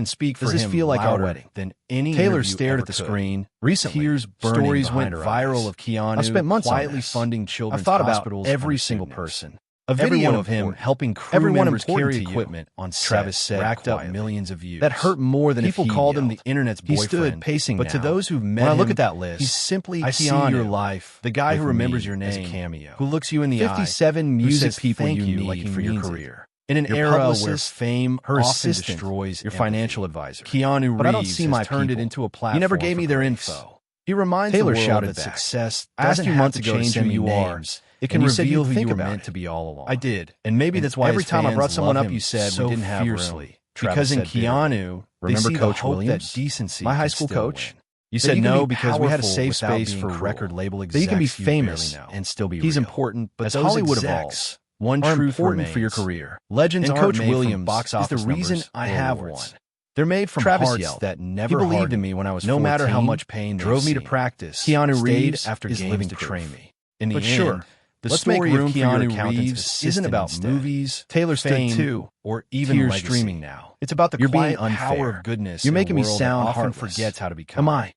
can speak for Does this him feel like our louder wedding? than any Taylor interview stared ever at the could. screen. Recently, Tears burning stories went behind her viral eyes. of Keanu I've spent months on quietly this. funding children's I've thought about hospitals every under single pseudonyms. person. A video Everyone of him important. helping crew Everyone members important carry to you. equipment on Travis set said racked up quietly. millions of views. That hurt more than People if he called him yelled. the internet's He boyfriend. stood pacing but to now. those who've met When I him, look at that list, he's simply I see Keanu, your life the guy who with remembers me your name as a cameo. who looks you in the 57 eye, music who says people thank you you need like he for your means it. career. In an Your era where publicist, fame her often assistant, destroys your empathy. financial advisor. Keanu Reeves But I don't see my has turned it people. into a platform. You never gave for me their grace. info. He reminds Taylor the world shouted that back. success I asked doesn't you have months to ago to change send who me you are. names. It And can you said reveal you'd who think you were about meant it. to be all along. I did. And maybe that's why every his time I fans brought someone love up, him you said so we didn't have room. fiercely. Because in said bitterly. Keanu, Remember they see Coach the hope Williams? that decency My high can school still coach? win. You That said you can no be because we had a powerful safe without space being for cruel. record label That execs you can be you famous barely know. and still be He's real. important, but As those Hollywood execs, evolves, one are truth important remains. for your career. Legends And aren't Coach made Williams from box is the office reason numbers I or have awards. one. They're made from Travis hearts yelled. that never He believed hardened in me when I was no 14, matter how much pain drove me to seen. practice. Keanu stayed Reeves after is games living to proof. train me. In the But end, sure, the let's story make room of for your Keanu accountant's Reeves assistant isn't about instead. movies, Taylor's fame, too, or even tears legacy. streaming now. It's about the You're being quiet power unfair. of goodness. You're in a making me world that sound often heartless. forgets how to be kind. Am I?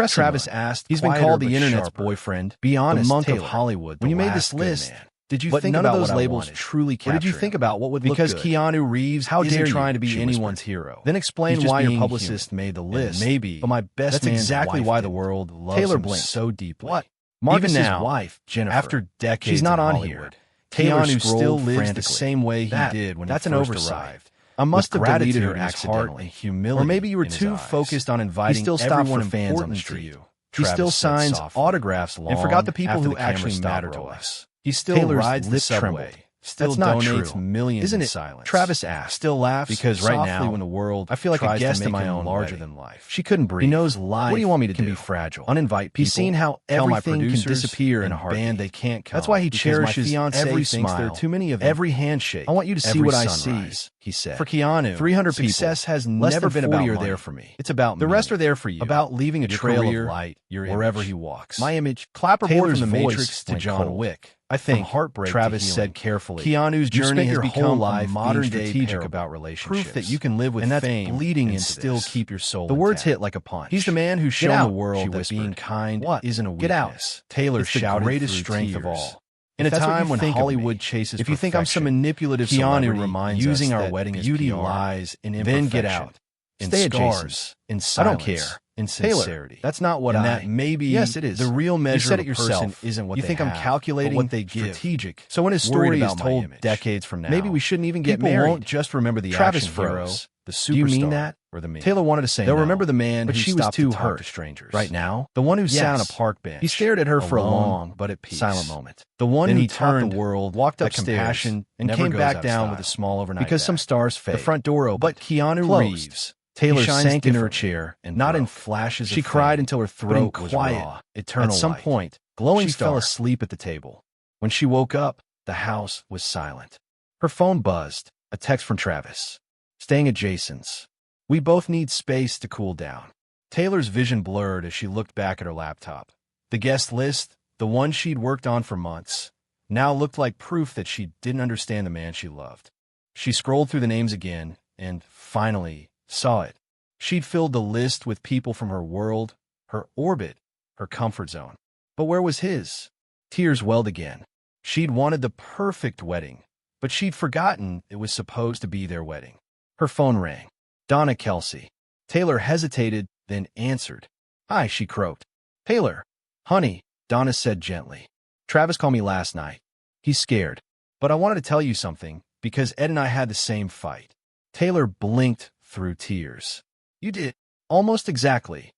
Travis asked. He's been quieter called the but internet's sharper. boyfriend. Be honest, the monk Taylor. of Hollywood. When the you made last this good list, man. did you But think none about of those what labels I wanted? truly Or did you capture think him? about what would Because look good? Keanu Reeves How isn't dare you, trying to be she anyone's whispered. hero. Then explain He's just why your being publicist human. made the And list. maybe but my best that's man's exactly wife why the didn't. world loves Taylor him blinked. so deeply. What? Marcus's Even now, wife, Jennifer, after decades, she's not in on Hollywood, here. Taylor Keanu still scrolled lives frantically. the same way he did when that's he an first oversight. arrived. I must With have deleted gratitude her in his heart accidentally. and humility Or maybe you were in his too eyes. focused on inviting He still stopped everyone for fans on the important street. to you. He Travis still said signs softly, autographs and forgot the people after who the camera actually stopped matter to rolling. us. He still Taylor's rides the lip subway. trembled. Still That's not donates true. millions Isn't in it? silence. Travis asked. Still laughs Because right softly now, when the world I feel like a tries guest to in make my him own larger wedding. than life. She couldn't breathe. He knows life What do you want me to can do? be fragile. Uninvite people. He's seen how Tell my everything can producers disappear in and a heartbeat. band they can't come. That's why he Because cherishes my fiancé every thinks smile, there are too many of them. every handshake. I want you to see every what I sunrise, see, he said. For Keanu, 300 success people, has less never than been 40 about are money. there for me. It's about The rest meaning. are there for you. About leaving a Your trail career, of light your wherever image. he walks. My image. Clapperboard Taylor's from the voice Matrix to went John cold. Wick. I think, From heartbreak Travis to said healing. carefully, Keanu's "You've journey spent has your become whole a life modern being day strategic parable. about relationships. Proof that you can live with And that's fame bleeding and into still this. keep your soul The words intact. hit like a punch. He's the man who's Get shown out, the world she that whispered. being kind What? isn't a Get out. weakness. Taylor It's the shouted greatest through strength of tears. all. In a If that's what time you when think of Hollywood me, chases if you think I'm some perfection, manipulative Keanu celebrity reminds using us our that wedding as beauty PR, lies in then imperfection, get out. in Stay scars, adjacent. in I silence, don't care. in Taylor, sincerity. that's not what and I... that maybe Yes, it is. the real measure You said of it a person yourself. isn't what You they think I'm have, calculating, but what they give. strategic. So when his Worried story is about my told image. decades from now, Maybe we shouldn't even get people married. won't just remember the Travis action hero, froze. the superstar, Do you mean that? or the meme. Taylor wanted to say They'll no, remember the man but who she was stopped too to talk hurt. to strangers. Right now, The one who sat on a yes. park bench. He stared at her for a alone, long, but at peace, silent moment. The one Then who he taught turned, the world walked that upstairs, compassion and never came goes back out of down style. with a small overnight because some bag. stars fade. The front door opened. But Keanu Closed. Reeves, Taylor He shines sank in her differently chair, and not in broke. flashes. She of cried fame, until her but in throat was quiet, raw. eternal At some light. point, Glowing she fell fell asleep at the table. When she woke up, the house was silent. Her phone buzzed. A text from Travis. Staying at Jason's. We both need space to cool down. Taylor's vision blurred as she looked back at her laptop. The guest list, the one she'd worked on for months, now looked like proof that she didn't understand the man she loved. She scrolled through the names again and, finally, saw it. She'd filled the list with people from her world, her orbit, her comfort zone. But where was his? Tears welled again. She'd wanted the perfect wedding, but she'd forgotten it was supposed to be their wedding. Her phone rang. Donna Kelce. Taylor hesitated, then answered. Hi, she croaked. Taylor. Honey, Donna said gently. Travis called me last night. He's scared. But I wanted to tell you something, because Ed and I had the same fight. Taylor blinked through tears. You did? Almost exactly,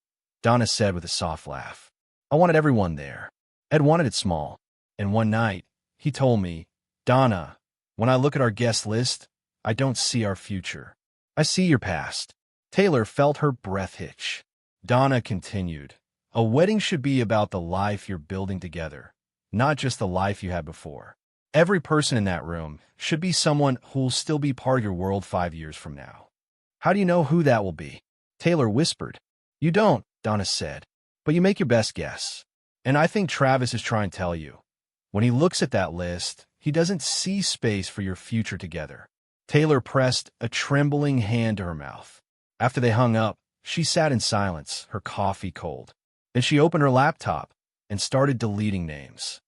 Donna said with a soft laugh. I wanted everyone there. Ed wanted it small. And one night, he told me, Donna, when I look at our guest list, I don't see our future. I see your past. Taylor felt her breath hitch. Donna continued, a wedding should be about the life you're building together, not just the life you had before. Every person in that room should be someone who'll still be part of your world 5 years from now. How do you know who that will be? Taylor whispered. You don't, Donna said, but you make your best guess. And I think Travis is trying to tell you. When he looks at that list, he doesn't see space for your future together. Taylor pressed a trembling hand to her mouth. After they hung up, she sat in silence, her coffee cold. Then she opened her laptop and started deleting names.